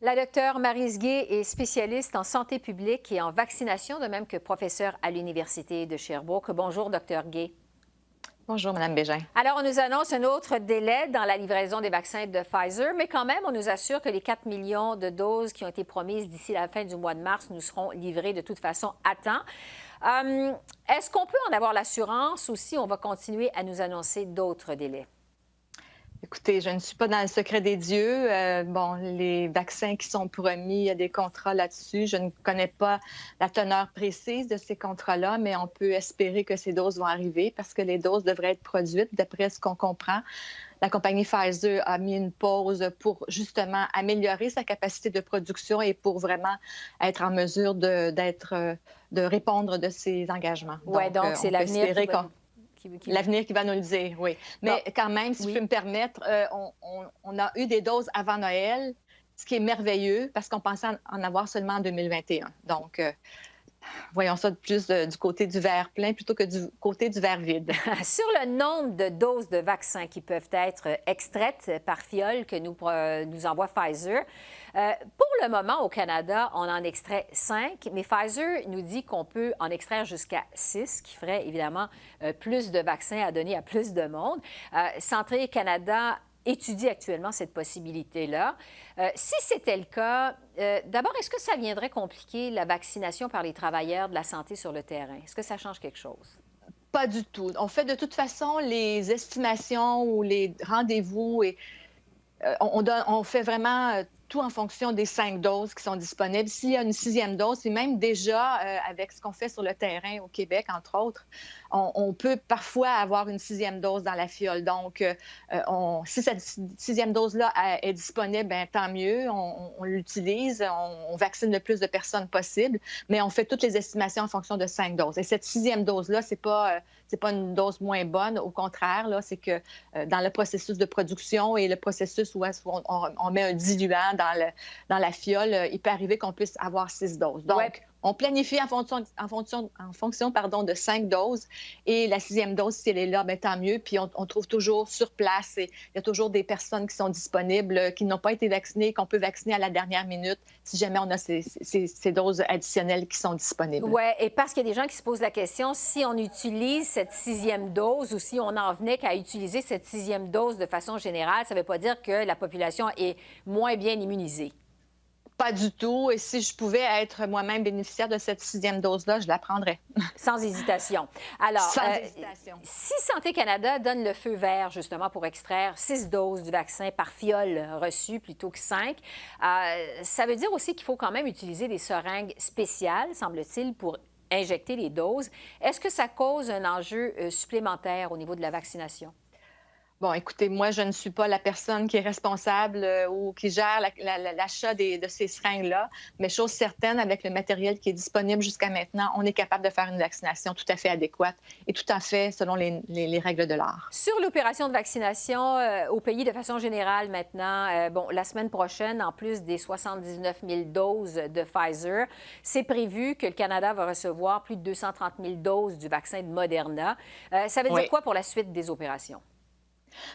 La docteure Maryse Gay est spécialiste en santé publique et en vaccination, de même que professeure à l'Université de Sherbrooke. Bonjour, docteur Gay. Bonjour, Madame Bégin. Alors, on nous annonce un autre délai dans la livraison des vaccins de Pfizer, mais quand même, on nous assure que les 4 millions de doses qui ont été promises d'ici la fin du mois de mars nous seront livrées de toute façon à temps. Est-ce qu'on peut en avoir l'assurance ou si on va continuer à nous annoncer d'autres délais? Écoutez, je ne suis pas dans le secret des dieux. Bon, les vaccins qui sont promis, il y a des contrats là-dessus. Je ne connais pas la teneur précise de ces contrats-là, mais on peut espérer que ces doses vont arriver parce que les doses devraient être produites, d'après ce qu'on comprend. La compagnie Pfizer a mis une pause pour justement améliorer sa capacité de production et pour vraiment être en mesure de répondre de ses engagements. Oui, donc c'est on peut l'avenir espérer qu'on... qui... L'avenir qui va nous le dire, oui. Bon, Mais quand même, si je peux me permettre, on a eu des doses avant Noël, ce qui est merveilleux parce qu'on pensait en avoir seulement en 2021. Donc, voyons ça plus du côté du verre plein plutôt que du côté du verre vide. Sur le nombre de doses de vaccins qui peuvent être extraites par fiole que nous envoie Pfizer, pour le moment, au Canada, on en extrait 5, mais Pfizer nous dit qu'on peut en extraire jusqu'à 6, ce qui ferait évidemment plus de vaccins à donner à plus de monde. Santé Canada étudie actuellement cette possibilité-là. Si c'était le cas, d'abord, est-ce que ça viendrait compliquer la vaccination par les travailleurs de la santé sur le terrain? Est-ce que ça change quelque chose? Pas du tout. On fait de toute façon les estimations ou les rendez-vous et on fait vraiment tout en fonction des 5 doses qui sont disponibles. S'il y a une 6e dose, et même déjà avec ce qu'on fait sur le terrain au Québec, entre autres, on peut parfois avoir une 6e dose dans la fiole. Donc, si cette 6e dose-là est disponible, bien, tant mieux, on l'utilise, on vaccine le plus de personnes possible, mais on fait toutes les estimations en fonction de 5 doses. Et cette 6e dose-là, c'est pas une dose moins bonne. Au contraire, là, c'est que dans le processus de production et le processus où on met un diluant dans la fiole, il peut arriver qu'on puisse avoir 6 doses. Donc, Ouais. on planifie en fonction de 5 doses. Et la 6e dose, si elle est là, bien, tant mieux. Puis on trouve toujours sur place. Et il y a toujours des personnes qui sont disponibles, qui n'ont pas été vaccinées, qu'on peut vacciner à la dernière minute si jamais on a ces doses additionnelles qui sont disponibles. Oui, et parce qu'il y a des gens qui se posent la question, si on utilise cette 6e dose ou si on en venait qu'à utiliser cette 6e dose de façon générale, ça ne veut pas dire que la population est moins bien immunisée. Pas du tout. Et si je pouvais être moi-même bénéficiaire de cette 6e dose-là, je la prendrais. Sans hésitation. Alors, Sans hésitation. si Santé Canada donne le feu vert justement pour extraire 6 doses du vaccin par fiole reçue plutôt que 5, ça veut dire aussi qu'il faut quand même utiliser des seringues spéciales, semble-t-il, pour injecter les doses. Est-ce que ça cause un enjeu supplémentaire au niveau de la vaccination? Bon, écoutez, moi, je ne suis pas la personne qui est responsable ou qui gère l'achat de ces seringues-là, mais chose certaine, avec le matériel qui est disponible jusqu'à maintenant, on est capable de faire une vaccination tout à fait adéquate et tout à fait selon les règles de l'art. Sur l'opération de vaccination au pays de façon générale maintenant, bon, la semaine prochaine, en plus des 79 000 doses de Pfizer, c'est prévu que le Canada va recevoir plus de 230 000 doses du vaccin de Moderna. Ça veut dire quoi pour la suite des opérations?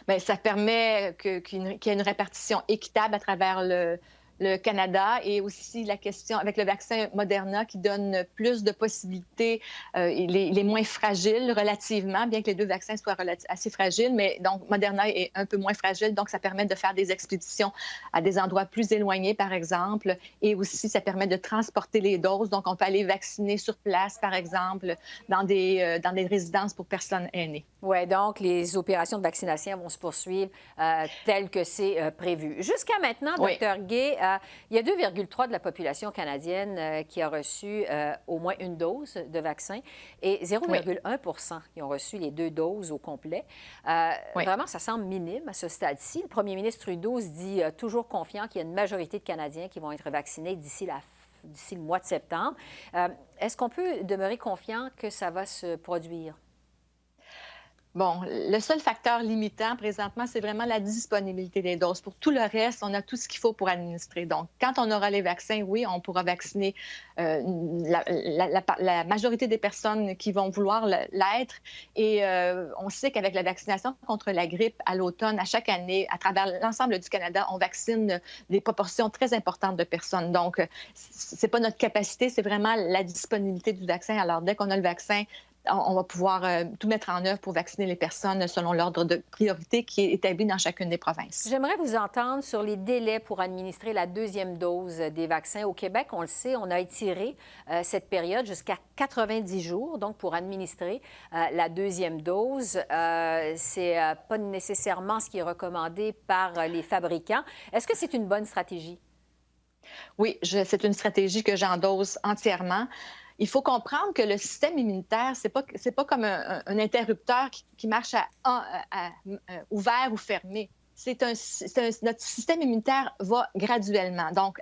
Bien, ça permet qu'il y ait une répartition équitable à travers le Canada et aussi la question avec le vaccin Moderna qui donne plus de possibilités. Il est moins fragile relativement, bien que les deux vaccins soient assez fragiles, mais donc Moderna est un peu moins fragile, donc ça permet de faire des expéditions à des endroits plus éloignés, par exemple, et aussi ça permet de transporter les doses, donc on peut aller vacciner sur place, par exemple, dans des résidences pour personnes aînées. Oui, donc les opérations de vaccination vont se poursuivre telles que c'est prévu. Jusqu'à maintenant, Dr. Gay, il y a 2,3 de la population canadienne qui a reçu au moins une dose de vaccin et 0,1 qui ont reçu les 2 doses au complet. Vraiment, ça semble minime à ce stade-ci. Le premier ministre Trudeau se dit toujours confiant qu'il y a une majorité de Canadiens qui vont être vaccinés d'ici le mois de septembre. Est-ce qu'on peut demeurer confiant que ça va se produire? Bon, le seul facteur limitant présentement, c'est vraiment la disponibilité des doses. Pour tout le reste, on a tout ce qu'il faut pour administrer. Donc, quand on aura les vaccins, oui, on pourra vacciner la majorité des personnes qui vont vouloir l'être. Et on sait qu'avec la vaccination contre la grippe à l'automne, à chaque année, à travers l'ensemble du Canada, on vaccine des proportions très importantes de personnes. Donc, c'est pas notre capacité, c'est vraiment la disponibilité du vaccin. Alors, dès qu'on a le vaccin, on va pouvoir tout mettre en œuvre pour vacciner les personnes selon l'ordre de priorité qui est établi dans chacune des provinces. J'aimerais vous entendre sur les délais pour administrer la deuxième dose des vaccins. Au Québec, on le sait, on a étiré cette période jusqu'à 90 jours, donc pour administrer la deuxième dose. C'est pas nécessairement ce qui est recommandé par les fabricants. Est-ce que c'est une bonne stratégie? Oui, c'est une stratégie que j'endosse entièrement. Il faut comprendre que le système immunitaire, c'est pas comme un interrupteur qui marche à ouvert ou fermé. Notre système immunitaire va graduellement. Donc,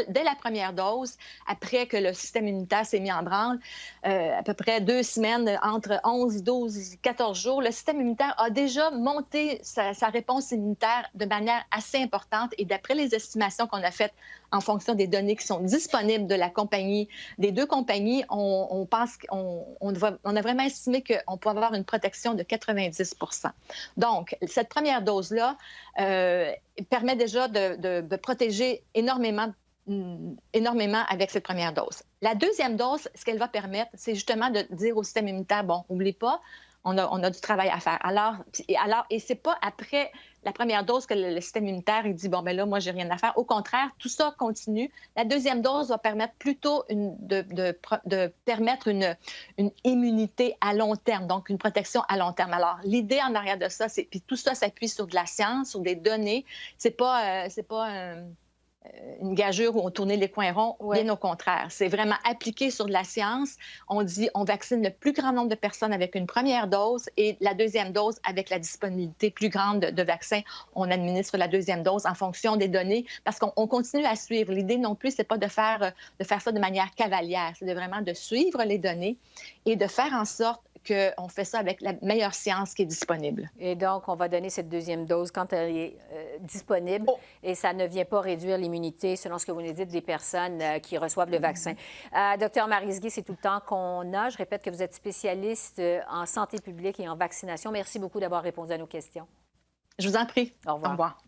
dès la première dose, après que le système immunitaire s'est mis en branle, à peu près 2 semaines, entre 11, 12, 14 jours, le système immunitaire a déjà monté sa réponse immunitaire de manière assez importante. Et d'après les estimations qu'on a faites en fonction des données qui sont disponibles de la compagnie, des deux compagnies, on pense qu'on a vraiment estimé qu'on peut avoir une protection de 90 %. Donc, cette première dose-là permet déjà de protéger énormément avec cette première dose. La deuxième dose, ce qu'elle va permettre, c'est justement de dire au système immunitaire, bon, n'oublie pas, on a du travail à faire. Et c'est pas après la première dose que le système immunitaire il dit, bon, ben là, moi, j'ai rien à faire. Au contraire, tout ça continue. La deuxième dose va permettre plutôt de permettre une immunité à long terme, donc une protection à long terme. Alors, l'idée en arrière de ça, puis tout ça s'appuie sur de la science, sur des données. C'est pas une gageure où on tournait les coins ronds, Ouais. Bien au contraire. C'est vraiment appliqué sur de la science. On dit on vaccine le plus grand nombre de personnes avec une première dose et la deuxième dose avec la disponibilité plus grande de vaccins. On administre la deuxième dose en fonction des données parce qu'on continue à suivre. L'idée non plus, c'est pas de faire ça de manière cavalière. C'est vraiment de suivre les données et de faire en sorte qu'on fait ça avec la meilleure science qui est disponible. Et donc, on va donner cette deuxième dose quand elle est disponible et ça ne vient pas réduire l'immunité, selon ce que vous nous dites, des personnes qui reçoivent le vaccin. Docteur Marisguy, c'est tout le temps qu'on a. Je répète que vous êtes spécialiste en santé publique et en vaccination. Merci beaucoup d'avoir répondu à nos questions. Je vous en prie. Au revoir. Au revoir.